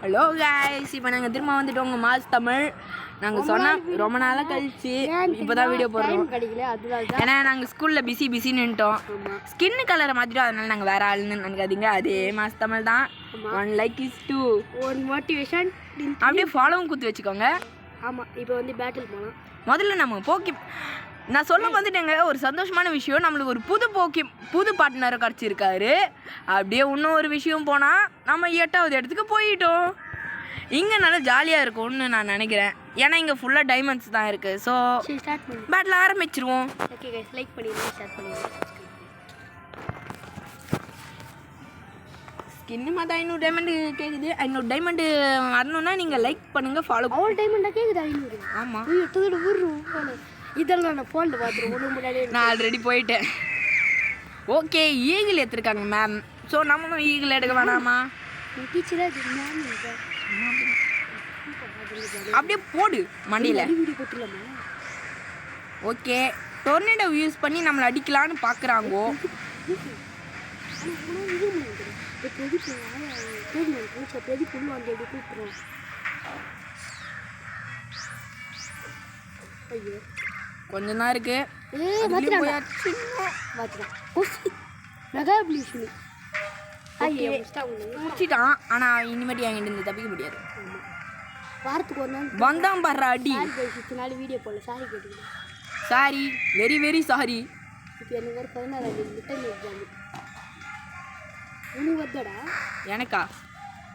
Hello guys, இப்போ நாங்கள் திரும்ப வந்துட்டோம் உங்கள் மாஸ் தமிழ். நாங்கள் சொன்னால் ரொம்ப நாளாக கழிச்சு இப்போ தான் வீடியோ போடுறோம். ஏன்னா நாங்கள் ஸ்கூலில் பிஸின்னுட்டோம். ஸ்கின் கலரை மாற்றிட்டோம், அதனால நாங்கள் வேறு ஆளுன்னு நினைக்காதீங்க. அதே மாஸ் தமிழ் தான். 1 லைக் இஸ் 2 1 மோட்டிவேஷன். அப்படியே ஃபாலோவும் குத்து வச்சுக்கோங்க. ஆமாம், இப்போ வந்து பேட்டில் போகலாம். முதல்ல நம்ம நான் சொல்ல வந்துட்டேங்க. ஒரு சந்தோஷமான விஷயம், நம்மளுக்கு ஒரு புது பார்ட்னரை கிடச்சிருக்காரு. அப்படியே இன்னும் ஒரு விஷயம் போனால் நம்ம 8வது இடத்துக்கு போயிட்டோம். இங்கே நல்லா ஜாலியாக இருக்கும்னு நான் நினைக்கிறேன். ஏன்னா இங்கே ஃபுல்லாக டைமண்ட்ஸ் தான் இருக்குது. ஸோ பேட்டில் ஆரம்பிச்சிருவோம். ஓகே கைஸ், லைக் பண்ணிடுங்க, ஷேர் பண்ணிடுங்க. ஸ்கின்னு மாதிரி 500 டைமண்டு கேட்குது. 500 டைமண்டு வரணுன்னா நீங்கள் லைக் பண்ணுங்கள், ஃபாலோ. அவ்வளோ டைமண்டாக கேட்குது 500? ஆமாம், இதெல்லாம் நான் ஃபோனில் பார்த்துருவோம். ஒன்று முன்னாடி நான் ஆல்ரெடி போயிட்டேன். ஓகே, ஈகிள் எடுத்துருக்காங்க மேம். ஸோ நம்மளும் ஈகிள் எடுக்க வேணாமா? டீச்சராக அப்படியே போடு மண்டியில். வீடியோ போட்டுலாமா? ஓகே, டொர்னேடோ யூஸ் பண்ணி நம்மளை அடிக்கலான்னு பார்க்குறாங்கோ. கொஞ்சம் தான் இருக்கு. முடிச்சிட்டான். ஆனால் இனிமேட்டு என்கிட்ட இருந்து தப்பிக்க முடியாது. வாரத்துக்கு ஒரு நாள் வந்தான் பர்ற அடி. வீடியோ போடல, சாரி கேட்டுக்கிறேன். Sorry, very very sorry. இப்போ எனக்கு ஒரு 16 மிட்டம் எக்ஸாம். உனக்கு வருதடா? எனக்கா?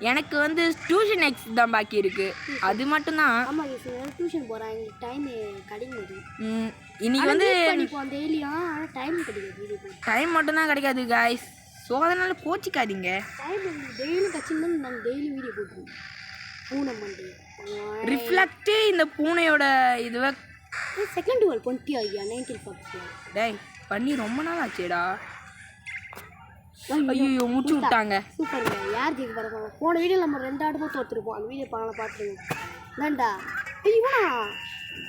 எனக்கு வந்து டியூஷன் எக்ஸாம் பாக்கி இருக்கு, அது மட்டும்தான். ஆமாம், டியூஷன் போகிறேன், எங்களுக்கு டைம் கிடைக்குது. இன்னைக்கு வந்து டெய்லியும் டைம் கிடைக்காது. டைம் மட்டும்தான் கிடைக்காது காய்ஸ். ஸோ அதனால கோச்சிக்காதீங்க. டைம் டெய்லியும் கட்சின்னு நாங்கள் டெய்லி வீடியோ போட்டுருவோம். பூனை மண்டி ரிஃப்ளெக்ட்டு இந்த பூனையோட இதுவை செகண்ட் வேர்ல்ட் 20 ஆகியா 1940. டேய் பண்ணி ரொம்ப நாள் ஆச்சேடா. ஐயோ முடிச்சு விட்டாங்க. சூப்பருங்க. யார் ஜெயிக்க போகிறாங்க? போன வீடியோவில் நம்ம 2 ஆடுமோ தோற்றுருப்போம். அந்த வீடியோ பார்த்துருவோம். வேண்டா இவனா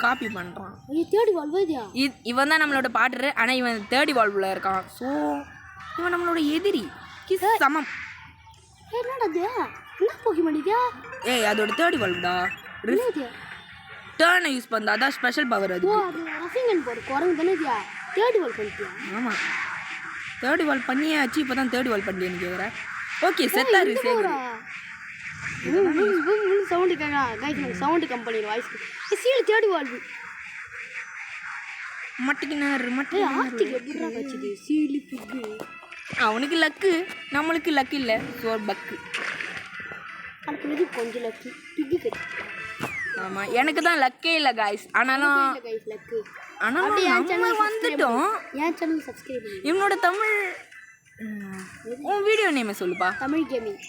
காப்பி பண்ணுறான். ஐயோ, தேடி வாழ்வதியா? இவன் தான் நம்மளோட பாட்ரு. ஆனால் இவன் தேர்ட் வால்வில் இருக்கான். ஸோ இவன் நம்மளோட எதிரி சமம். என்னடா இது? என்ன போக்கி மாட்டேங்கியா? ஏய், அதோட தேர்ட் வால்வ்டா. டேர்னை யூஸ் பண்ணா அதான் ஸ்பெஷல் பவர். அது ரசிங்கன் போடு குரங்கு தானே இதுயா? தேர்ட் வால் பண்ணிட்டியா? ஆமாம், தேர்ட் வால் பண்ணியாச்சு. இப்போ தான் தேர்ட் வால் பண்ணி கேட்குறேன். ஓகே, செத்தாரு சேகர். சவுண்டு கேட்க sound company voice seal third valve மட்டிக்கினார் வச்சுது சீலி பிக்கு. அவனுக்கு லக்கு, நம்மளுக்கு லக்கு இல்லை. ஸோ பக்கு எனக்கு கொஞ்சம் லக்கு பிக்கு கட்டி. ஆமாம், எனக்கு தான் லக்கே இல்லை காய்ஸ். ஆனாலும் லக்கு வந்துட்டோம். என் சேனல் சப்ஸ்கிரைப் பண்ணி இவனோட தமிழ் உன் வீடியோ நேமை சொல்லுப்பா. தமிழ் கேமிங்.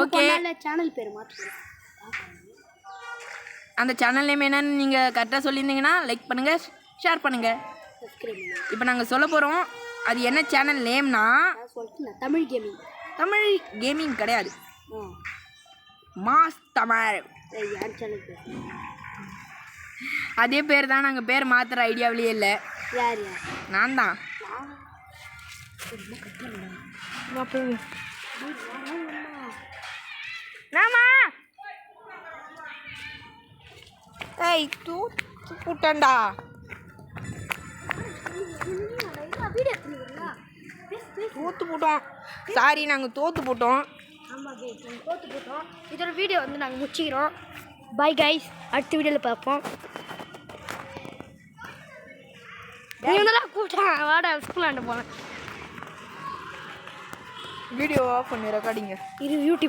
ஓகே, சேனல் பேர் மாற்றுறேன். அந்த சேனல் நேம் என்னன்னு நீங்கள் கரெக்டாக சொல்லியிருந்தீங்கன்னா லைக் பண்ணுங்கள், ஷேர் பண்ணுங்கள். சப்ஸ்கிரைப் பண்ணி இப்போ நாங்கள் சொல்ல போகிறோம். அது என்ன சேனல் நேம்னா சொல்லிட்டு தமிழ் கேமிங். தமிழ் கேமிங் கிடையாது, மாஸ் தமிழ். என் சேனல் பேர் அதே பேர் தான். நாங்கள் பேர் மாற்றுற ஐடியாவிலேயே இல்லை. யார் நான் தான். ஏய், தூத்து போட்டேன்டா. தோத்து போட்டோம். சாரி, நாங்கள் தோத்து போட்டோம். ஆமாம் கைஸ், நாங்கள் தோற்று போட்டோம். இதோட வீடியோ வந்து நாங்கள் முடிச்சிக்கிறோம். பாய் கைஸ், அடுத்த வீடியோவில் பார்ப்போம். நீங்களாம் கூப்பிட்டேன் வாடா ஸ்கூலாண்ட போனேன். வீடியோ ஆஃப் பண்ணி ரெக்கார்டிங்க. இது யூடியூப்